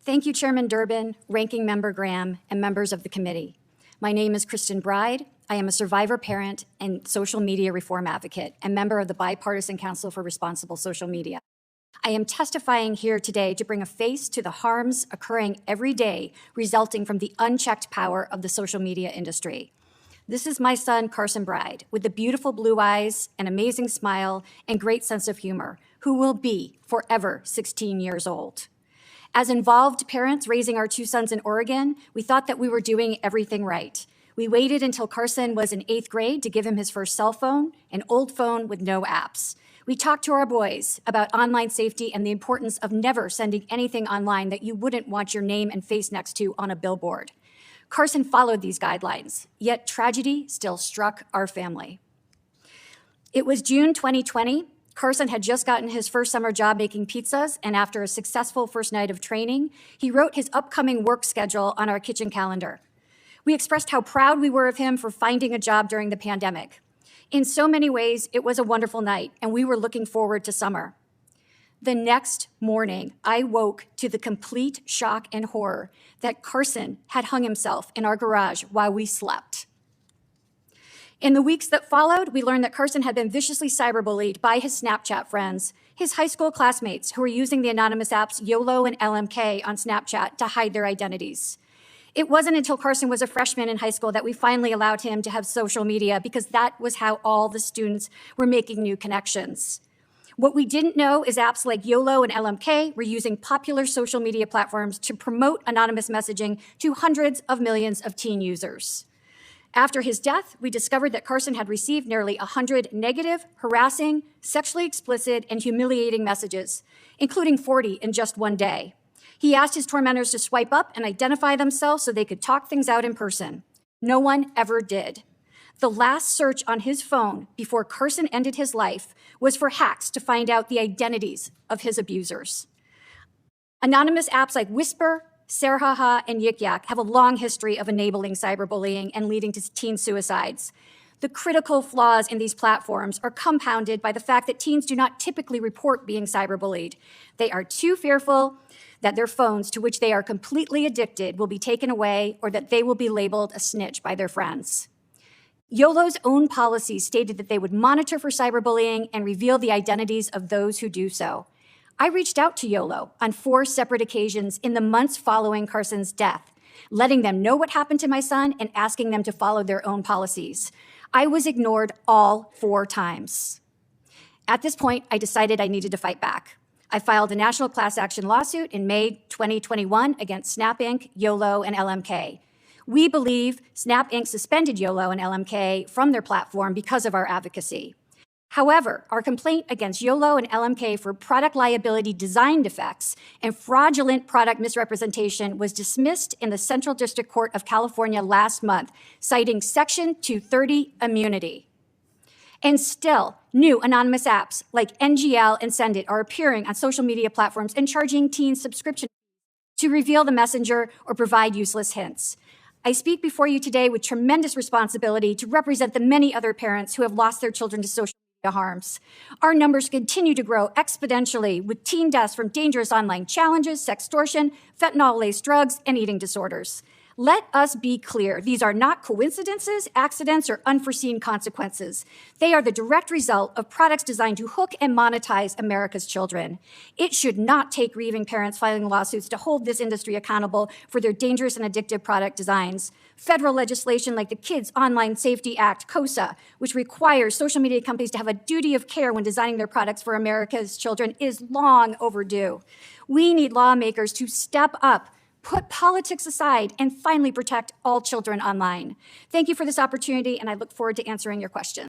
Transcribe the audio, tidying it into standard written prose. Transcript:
Thank you, Chairman Durbin, Ranking Member Graham, and members of the committee. My name is Kristen Bride. I am a survivor parent and social media reform advocate and member of the Bipartisan Council for Responsible Social Media. I am testifying here today to bring a face to the harms occurring every day resulting from the unchecked power of the social media industry. This is my son, Carson Bride, with the beautiful blue eyes, an amazing smile, and great sense of humor, who will be forever 16 years old. As involved parents raising our two sons in Oregon, we thought that we were doing everything right. We waited until Carson was in 8th grade to give him his first cell phone, an old phone with no apps. We talked to our boys about online safety and the importance of never sending anything online that you wouldn't want your name and face next to on a billboard. Carson followed these guidelines, yet tragedy still struck our family. It was June 2020. Carson had just gotten his first summer job making pizzas, and after a successful first night of training, he wrote his upcoming work schedule on our kitchen calendar. We expressed how proud we were of him for finding a job during the pandemic. In so many ways, it was a wonderful night, and we were looking forward to summer. The next morning, I woke to the complete shock and horror that Carson had hung himself in our garage while we slept. In the weeks that followed, we learned that Carson had been viciously cyberbullied by his Snapchat friends, his high school classmates who were using the anonymous apps YOLO and LMK on Snapchat to hide their identities. It wasn't until Carson was a freshman in high school that we finally allowed him to have social media, because that was how all the students were making new connections. What we didn't know is apps like YOLO and LMK were using popular social media platforms to promote anonymous messaging to hundreds of millions of teen users. After his death, we discovered that Carson had received nearly 100 negative, harassing, sexually explicit, and humiliating messages, including 40 in just one day. He asked his tormentors to swipe up and identify themselves so they could talk things out in person. No one ever did. The last search on his phone before Carson ended his life was for hacks to find out the identities of his abusers. Anonymous apps like Whisper, Sarhaha, and Yik Yak have a long history of enabling cyberbullying and leading to teen suicides. The critical flaws in these platforms are compounded by the fact that teens do not typically report being cyberbullied. They are too fearful that their phones, to which they are completely addicted, will be taken away, or that they will be labeled a snitch by their friends. YOLO's own policies stated that they would monitor for cyberbullying and reveal the identities of those who do so. I reached out to YOLO on 4 separate occasions in the months following Carson's death, letting them know what happened to my son and asking them to follow their own policies. I was ignored all 4 times. At this point, I decided I needed to fight back. I filed a national class action lawsuit in May 2021 against Snap Inc., YOLO, and LMK. We believe Snap Inc. suspended YOLO and LMK from their platform because of our advocacy. However, our complaint against YOLO and LMK for product liability design defects and fraudulent product misrepresentation was dismissed in the Central District Court of California last month, citing Section 230 immunity. And still, new anonymous apps like NGL and Send It are appearing on social media platforms and charging teens subscription to reveal the messenger or provide useless hints. I speak before you today with tremendous responsibility to represent the many other parents who have lost their children to social media harms. Our numbers continue to grow exponentially, with teen deaths from dangerous online challenges, sextortion, fentanyl-laced drugs, and eating disorders. Let us be clear. These are not coincidences, accidents, or unforeseen consequences. They are the direct result of products designed to hook and monetize America's children. It should not take grieving parents filing lawsuits to hold this industry accountable for their dangerous and addictive product designs. Federal legislation like the Kids Online Safety Act, KOSA, which requires social media companies to have a duty of care when designing their products for America's children, is long overdue. We need lawmakers to step up, put politics aside, and finally protect all children online. Thank you for this opportunity, and I look forward to answering your questions.